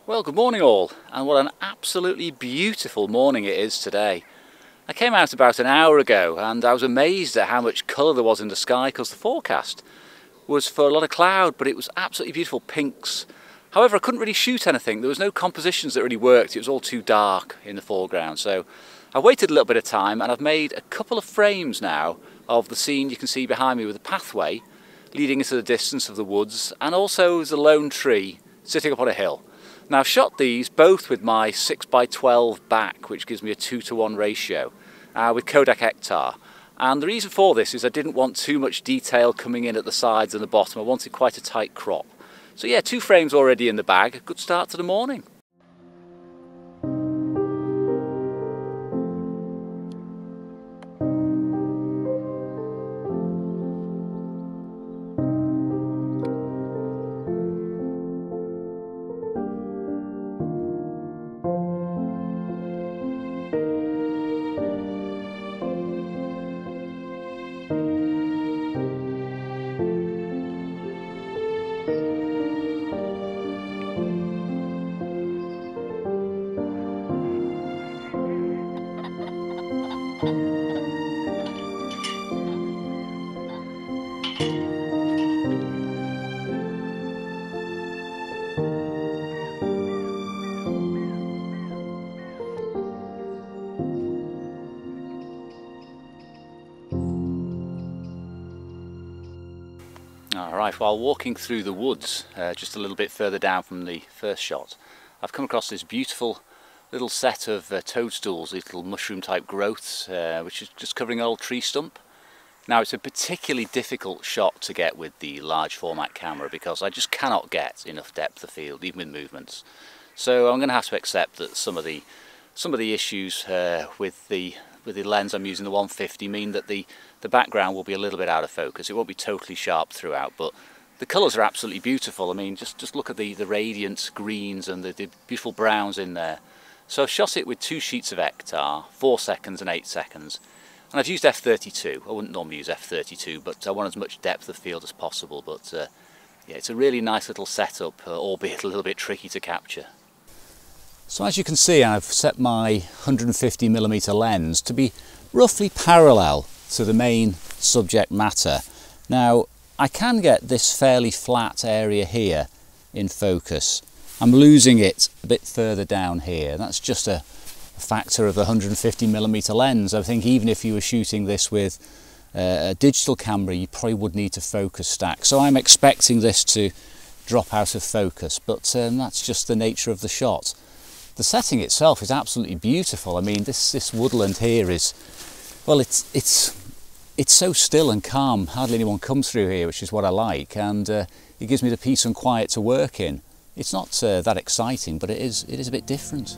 Well, good morning all, and what an absolutely beautiful morning it is today. I came out about an hour ago and I was amazed at how much colour there was in the sky because the forecast was for a lot of cloud, but it was absolutely beautiful pinks. However, I couldn't really shoot anything. There was no compositions that really worked. It was all too dark in the foreground. So I waited a little bit of time and I've made a couple of frames now of the scene you can see behind me with a pathway leading into the distance of the woods, and also there's a lone tree sitting up on a hill. Now I've shot these both with my 6x12 back, which gives me a 2:1 ratio, with Kodak Ektar. And the reason for this is I didn't want too much detail coming in at the sides and the bottom. I wanted quite a tight crop. So yeah, 2 frames already in the bag. A good start to the morning. Alright, while walking through the woods, just a little bit further down from the first shot, I've come across this beautiful little set of toadstools, these little mushroom type growths, which is just covering an old tree stump. Now it's a particularly difficult shot to get with the large format camera because I just cannot get enough depth of field, even with movements. So I'm going to have to accept that some of the issues with the lens I'm using, the 150, mean that the background will be a little bit out of focus. It won't be totally sharp throughout, but the colours are absolutely beautiful. I mean, just look at the radiant greens and the beautiful browns in there. So I've shot it with 2 sheets of Ektar, 4 seconds and 8 seconds. And I've used f32. I wouldn't normally use f32, but I want as much depth of field as possible. But yeah, it's a really nice little setup, albeit a little bit tricky to capture. So as you can see, I've set my 150mm lens to be roughly parallel to the main subject matter. Now, I can get this fairly flat area here in focus. I'm losing it a bit further down here. That's just a factor of the 150mm lens. I think even if you were shooting this with a digital camera, you probably would need to focus stack. So I'm expecting this to drop out of focus, but that's just the nature of the shot. The setting itself is absolutely beautiful. I mean, this woodland here is, well, it's so still and calm. Hardly anyone comes through here, which is what I like, and it gives me the peace and quiet to work in. It's not that exciting, but it is a bit different.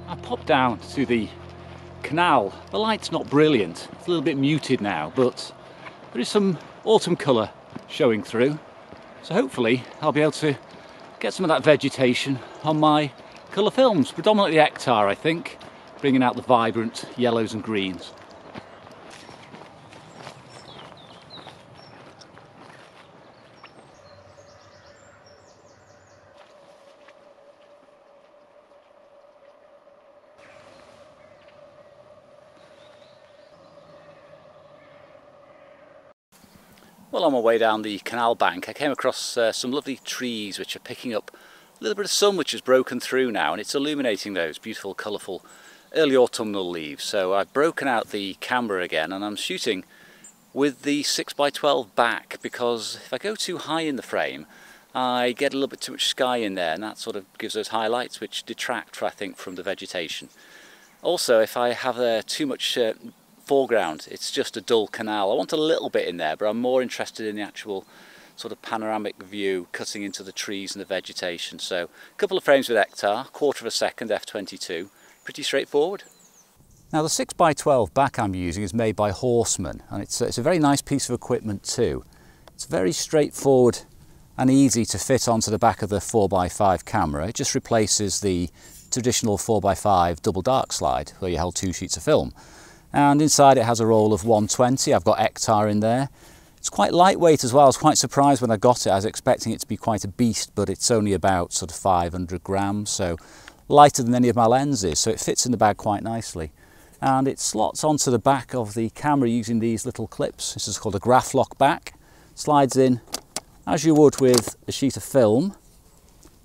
I popped down to the canal. The light's not brilliant, it's a little bit muted now, but there is some autumn colour showing through. So hopefully I'll be able to get some of that vegetation on my colour films, predominantly Ektar I think, bringing out the vibrant yellows and greens. Well, on my way down the canal bank I came across some lovely trees which are picking up a little bit of sun which has broken through now, and it's illuminating those beautiful colourful early autumnal leaves. So I've broken out the camera again and I'm shooting with the 6x12 back, because if I go too high in the frame I get a little bit too much sky in there, and that sort of gives those highlights which detract, I think, from the vegetation. Also, if I have too much foreground, it's just a dull canal. I want a little bit in there, but I'm more interested in the actual sort of panoramic view cutting into the trees and the vegetation. So a couple of frames with Ektar, quarter of a second, f22, pretty straightforward. Now the 6x12 back I'm using is made by Horseman, and it's a very nice piece of equipment too. It's very straightforward and easy to fit onto the back of the 4x5 camera. It just replaces the traditional 4x5 double dark slide where you hold 2 sheets of film. And inside it has a roll of 120. I've got Ektar in there. It's quite lightweight as well. I was quite surprised when I got it. I was expecting it to be quite a beast, but it's only about sort of 500 grams, so lighter than any of my lenses, so it fits in the bag quite nicely. And it slots onto the back of the camera using these little clips. This is called a graph lock back. Slides in as you would with a sheet of film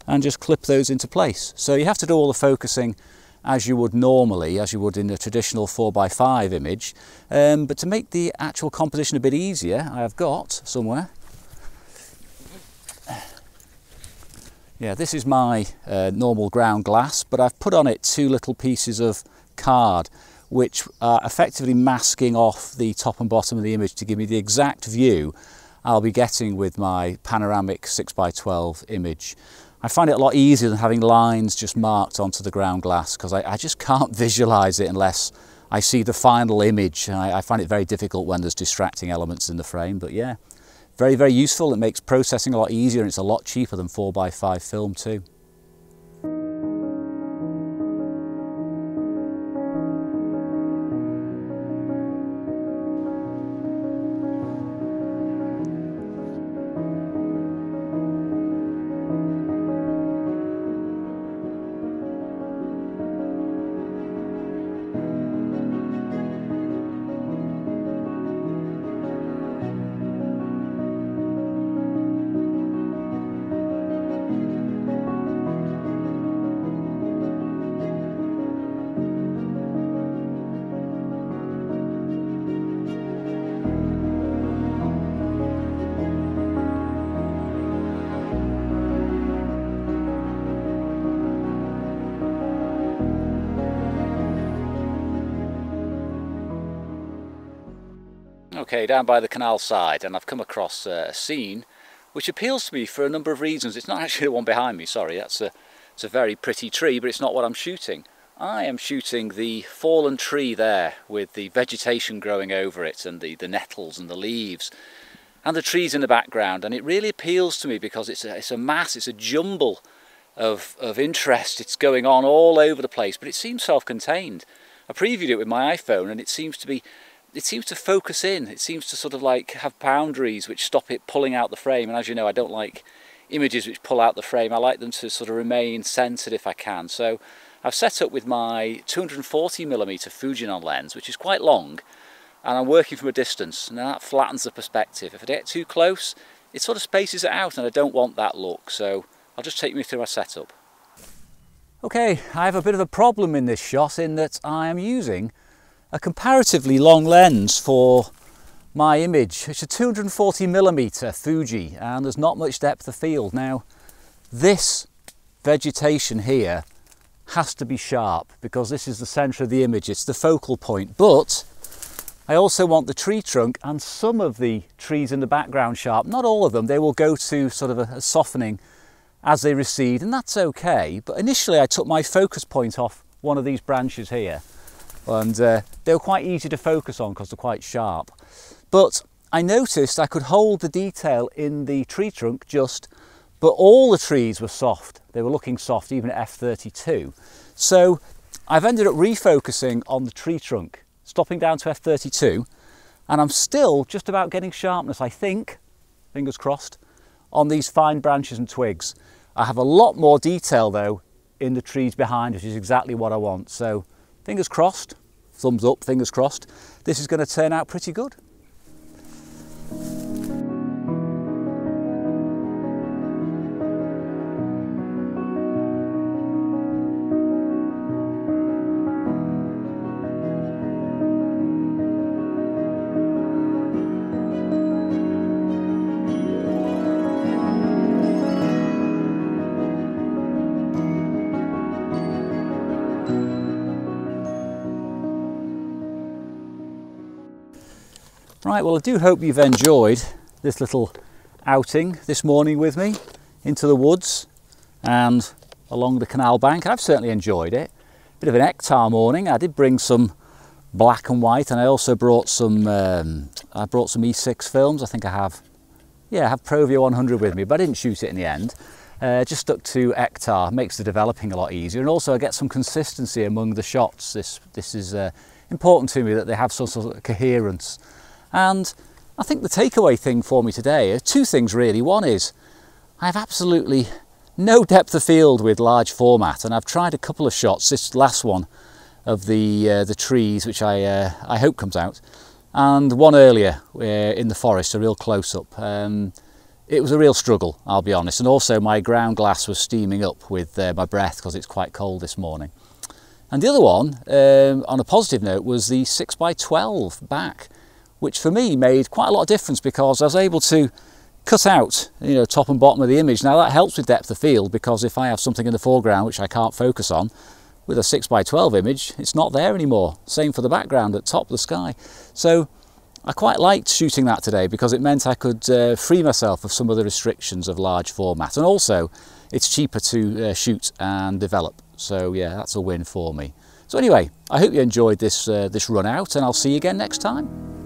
and just clip those into place. So you have to do all the focusing as you would normally, as you would in a traditional 4x5 image. But to make the actual composition a bit easier, I have got somewhere, yeah, this is my normal ground glass, but I've put on it 2 little pieces of card which are effectively masking off the top and bottom of the image to give me the exact view I'll be getting with my panoramic 6x12 image. I find it a lot easier than having lines just marked onto the ground glass, because I just can't visualize it unless I see the final image. I find it very difficult when there's distracting elements in the frame, but yeah, very, very useful. It makes processing a lot easier, and it's a lot cheaper than 4x5 film too. Okay, down by the canal side, and I've come across a scene which appeals to me for a number of reasons. It's not actually the one behind me, sorry, it's a very pretty tree, but it's not what I'm shooting. I am shooting the fallen tree there with the vegetation growing over it and the nettles and the leaves and the trees in the background, and it really appeals to me because it's a mass, it's a jumble of interest. It's going on all over the place, but it seems self-contained. I previewed it with my iPhone and it seems to focus in. It seems to sort of like have boundaries which stop it pulling out the frame, and as you know, I don't like images which pull out the frame. I like them to sort of remain centered if I can. So I've set up with my 240mm Fujinon lens, which is quite long, and I'm working from a distance, and that flattens the perspective. If I get too close, it sort of spaces it out, and I don't want that look, so I'll just take you through my setup. Okay, I have a bit of a problem in this shot in that I am using a comparatively long lens for my image. It's a 240mm Fuji, and there's not much depth of field. Now, this vegetation here has to be sharp because this is the center of the image, it's the focal point, but I also want the tree trunk and some of the trees in the background sharp. Not all of them, they will go to sort of a softening as they recede, and that's okay. But initially I took my focus point off one of these branches here, and they were quite easy to focus on because they're quite sharp. But I noticed I could hold the detail in the tree trunk but all the trees were soft. They were looking soft even at f32. So I've ended up refocusing on the tree trunk, stopping down to f32, and I'm still just about getting sharpness, I think, fingers crossed, on these fine branches and twigs. I have a lot more detail though in the trees behind, which is exactly what I want. So fingers crossed, thumbs up, fingers crossed, this is going to turn out pretty good. Right, well I do hope you've enjoyed this little outing this morning with me into the woods and along the canal bank. I've certainly enjoyed it. Bit of an Ektar morning. I did bring some black and white, and I also brought some E6 films. I think I have Provia 100 with me, but I didn't shoot it in the end. Just stuck to Ektar, makes the developing a lot easier, and also I get some consistency among the shots. This is important to me, that they have some sort of coherence. And I think the takeaway thing for me today are two things really. One is I have absolutely no depth of field with large format, and I've tried a couple of shots, this last one of the trees, which I hope comes out, and one earlier in the forest, a real close-up. It was a real struggle, I'll be honest, and also my ground glass was steaming up with my breath because it's quite cold this morning. And the other one, on a positive note, was the 6x12 back, which for me made quite a lot of difference because I was able to cut out, you know, top and bottom of the image. Now that helps with depth of field, because if I have something in the foreground which I can't focus on, with a 6x12 image, it's not there anymore. Same for the background at top of the sky. So I quite liked shooting that today because it meant I could free myself of some of the restrictions of large format, and also it's cheaper to shoot and develop. So yeah, that's a win for me. So anyway, I hope you enjoyed this run out, and I'll see you again next time.